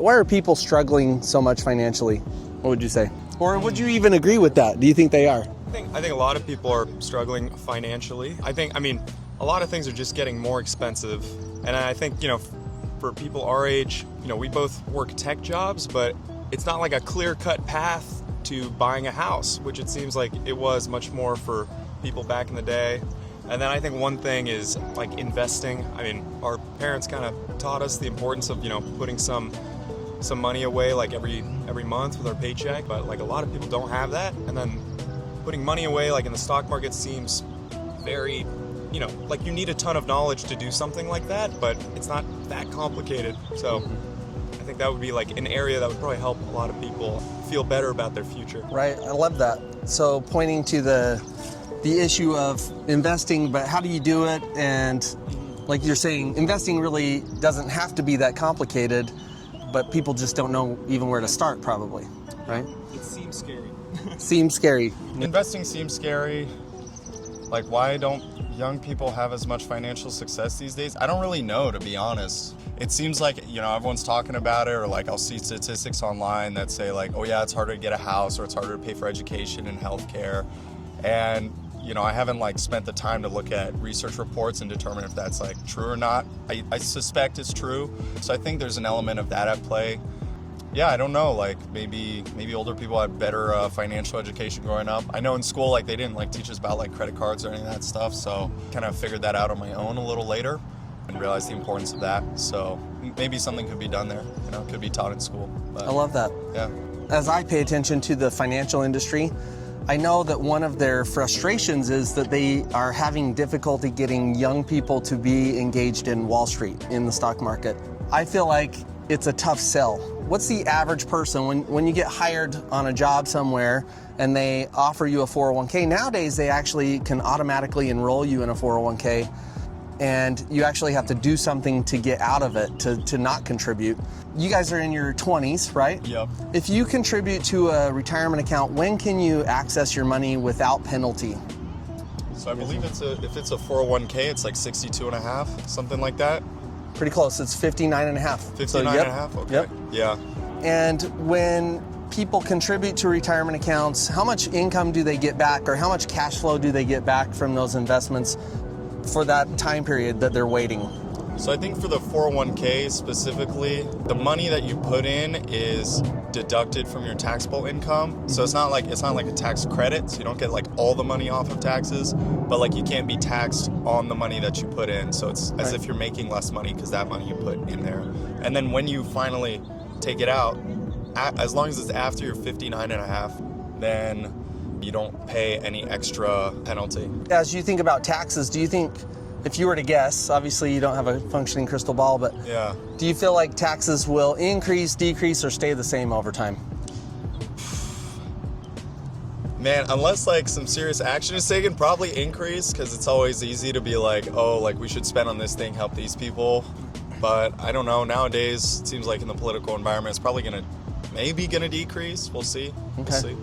Why are people struggling so much financially? What would you say? Or would you even agree with that? Do you think they are? I think a lot of people are struggling financially. A lot of things are just getting more expensive. And I think, for people our age, we both work tech jobs, but it's not like a clear-cut path to buying a house, which it seems like it was much more for people back in the day. And then I think one thing is like investing. Our parents kind of taught us the importance of, putting some money away like every month with our paycheck, but like a lot of people don't have that. And then putting money away like in the stock market seems very, like you need a ton of knowledge to do something like that, but it's not that complicated. So I think that would be like an area that would probably help a lot of people feel better about their future. Right, I love that. So pointing to the issue of investing, but how do you do it? And like you're saying, investing really doesn't have to be that complicated, but people just don't know even where to start probably, right? It seems scary. Seems scary. Investing seems scary. Like, why don't young people have as much financial success these days? I don't really know, to be honest. It seems like, everyone's talking about it, or like I'll see statistics online that say like, oh yeah, it's harder to get a house, or it's harder to pay for education and healthcare. And I haven't like spent the time to look at research reports and determine if that's like true or not. I suspect it's true. So I think there's an element of that at play. Yeah, I don't know, like maybe older people had better financial education growing up. I know in school like they didn't like teach us about like credit cards or any of that stuff, so kind of figured that out on my own a little later and realized the importance of that. So maybe something could be done there, could be taught in school. But, I love that. Yeah. As I pay attention to the financial industry, I know that one of their frustrations is that they are having difficulty getting young people to be engaged in Wall Street, in the stock market. I feel like it's a tough sell. What's the average person, when you get hired on a job somewhere and they offer you a 401k, nowadays they actually can automatically enroll you in a 401k, and you actually have to do something to get out of it, to not contribute. You guys are in your 20s, right? Yep. If you contribute to a retirement account, when can you access your money without penalty? So I believe if it's a 401k, it's like 62 and a half, something like that. Pretty close, it's 59 and a half. 59 and a half, okay. Yep. Yeah. And when people contribute to retirement accounts, how much income do they get back, or how much cash flow do they get back from those investments for that time period that they're waiting? So I think for the 401k specifically, the money that you put in is deducted from your taxable income. So it's not like a tax credit, so you don't get like all the money off of taxes, but like you can't be taxed on the money that you put in. So it's as if you're making less money because that money you put in there. And then when you finally take it out, as long as it's after you're 59 and a half, then you don't pay any extra penalty. As you think about taxes, do you think, if you were to guess, obviously you don't have a functioning crystal ball, but yeah, do you feel like taxes will increase, decrease, or stay the same over time? Man, unless like some serious action is taken, probably increase, because it's always easy to be like, oh, like we should spend on this thing, help these people. But I don't know, nowadays it seems like in the political environment it's probably maybe gonna decrease. We'll see. Okay. We'll see.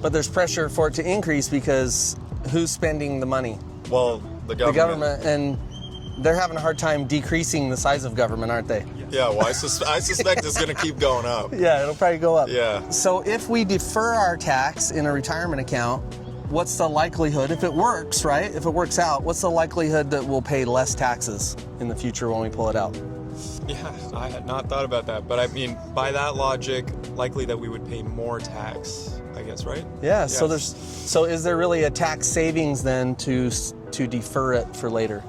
But there's pressure for it to increase because who's spending the money? Well, the government. The government, and they're having a hard time decreasing the size of government, aren't they? Yeah, well, I suspect it's going to keep going up. Yeah, it'll probably go up. Yeah. So if we defer our tax in a retirement account, what's the likelihood, if it works, right? If it works out, what's the likelihood that we'll pay less taxes in the future when we pull it out? Yeah, I had not thought about that. But by that logic, likely that we would pay more tax, I guess, right? Yeah, Yes. so is there really a tax savings then to defer it for later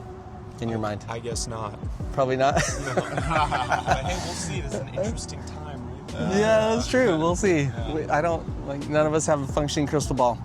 in your mind? I guess not. Probably not. But hey, we'll see. This is an interesting time, right? Yeah, that's true. We'll see. None of us have a functioning crystal ball.